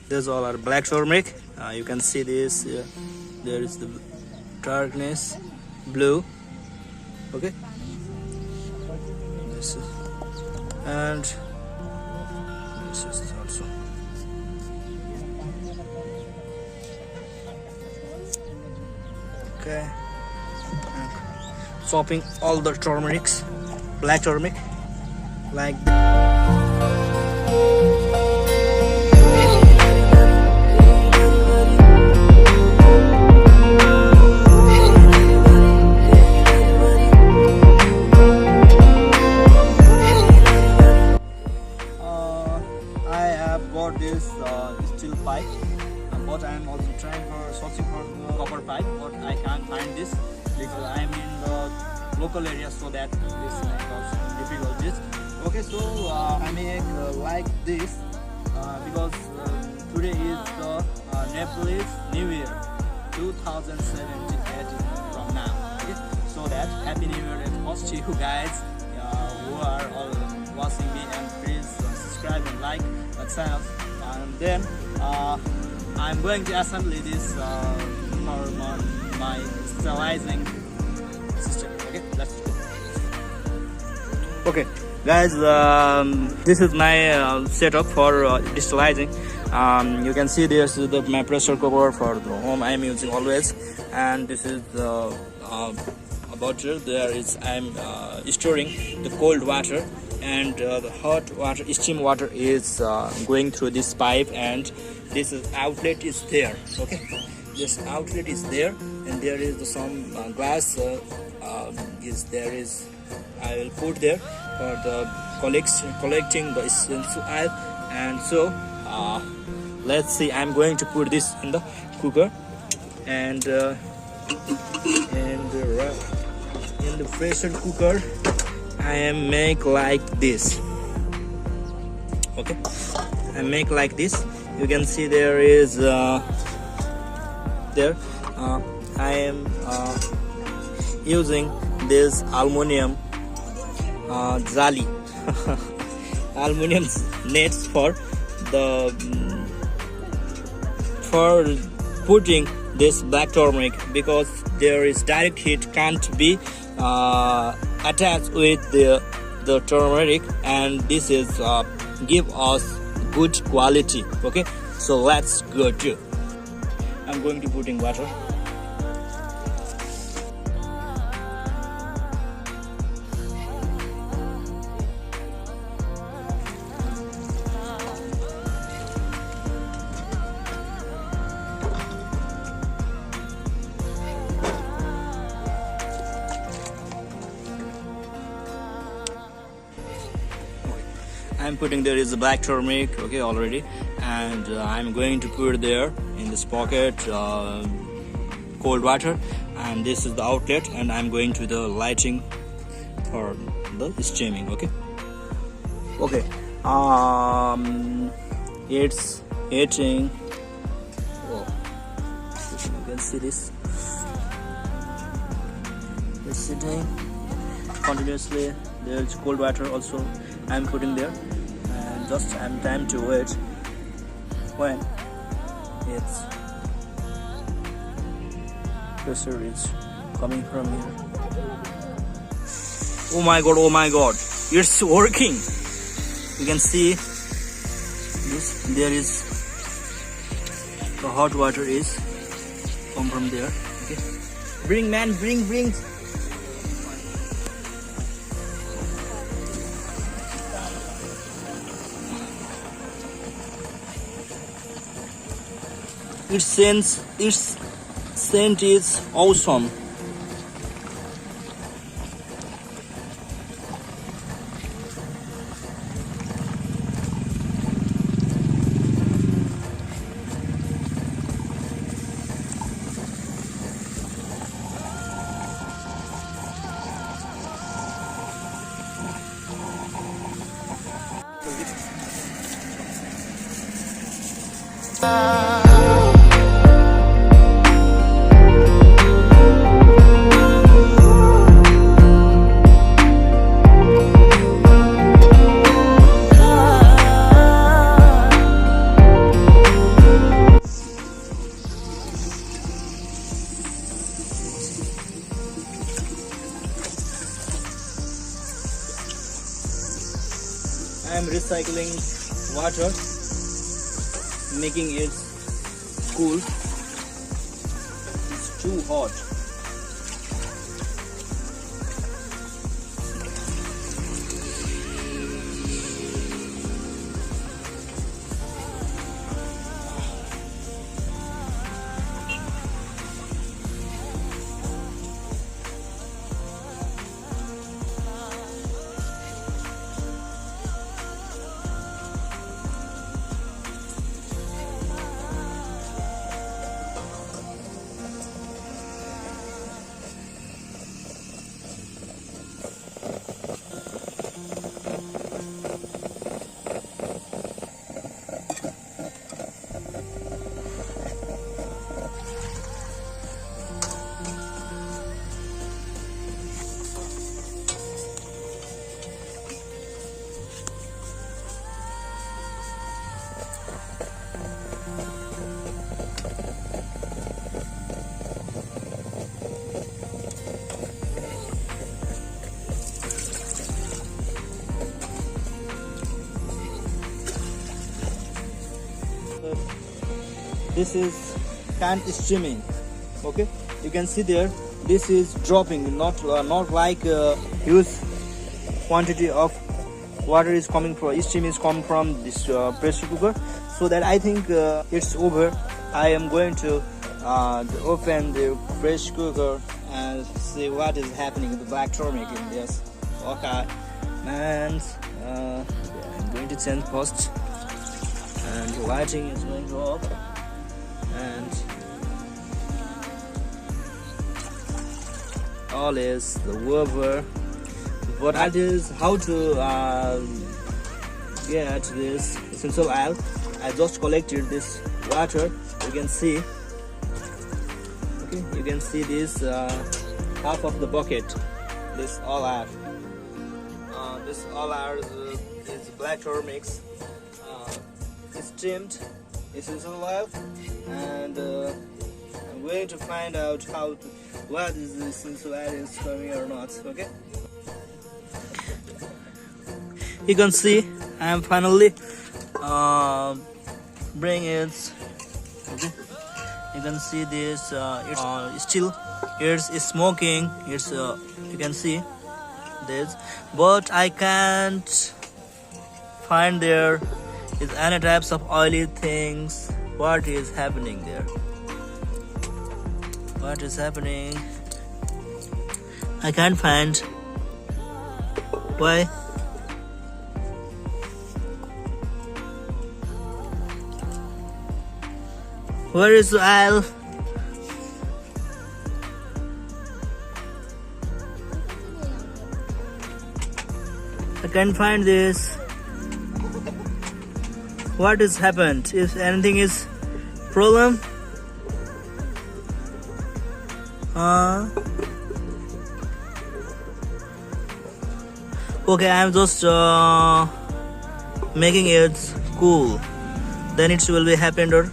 These all are black turmeric. You can see this. There is the darkness, blue. Okay. This is, and this is also. Okay. And chopping all the turmerics, black turmeric, like. Bought this steel pipe, but I am also searching for copper pipe, but I can't find this because I am in the local area, so that this may cause difficulties. Okay, so I make like this because today is the Nepalese New Year 2017 from now. Okay, so that Happy New Year and most to you guys who are all watching me, and please subscribe and like my channel. And then I'm going to assembly this for my sterilizing system. Okay, let's go. Okay, guys, this is my setup for distillizing. You can see this is my pressure cooker for the home I'm using always, and this is the bottle. There is I'm storing the cold water, and the hot water, steam water is going through this pipe, and this outlet is there. Okay, this outlet is there, and there is some glass I will put there for the collecting the essential oil. And so let's see, I'm going to put this in the cooker, and in the pressure cooker I am make like this. Okay, I make like this. You can see there is there I am using this aluminum jali aluminum nets for putting this black turmeric, because there is direct heat can't be attached with the turmeric, and this is give us good quality. Okay, so let's go to. I'm going to put in water. I'm putting there is a black turmeric, okay, already, and I'm going to put there in this pocket cold water, and this is the outlet, and I'm going to the lighting for the steaming. Okay, it's heating. Oh, you can see this. It's sitting continuously. There's cold water also I'm putting there, and just I'm time to wait when its pressure is coming from here. Oh my god, it's working. You can see this, there is the hot water is come from there. Okay, bring man, bring. Its scent is awesome. I'm recycling water, making it cool. It's too hot. This is can streaming. Okay, you can see there. This is dropping, not like huge quantity of water is coming from, steam is coming from this pressure cooker. So that I think it's over. I am going to open the pressure cooker and see what is happening in the black turmeric in this. Okay, and I'm going to change first, and the lighting is going to off, and all is the over. What that is, how to get this essential oil. I just collected this water. You can see. Okay, you can see this half of the bucket. This all oil. This all oil is black turmeric. Steamed essential oil, and I'm going to find out what is the essential oil is coming or not. Okay. You can see I am finally bring it. Okay. You can see this. It's still it's smoking. It's you can see this, but I can't find there is any types of oily things. What is happening there? What is happening? I can't find. Why? Where is the oil? I can't find this. What has happened? If anything is problem? Okay, I'm just making it cool. Then it will be happened. Or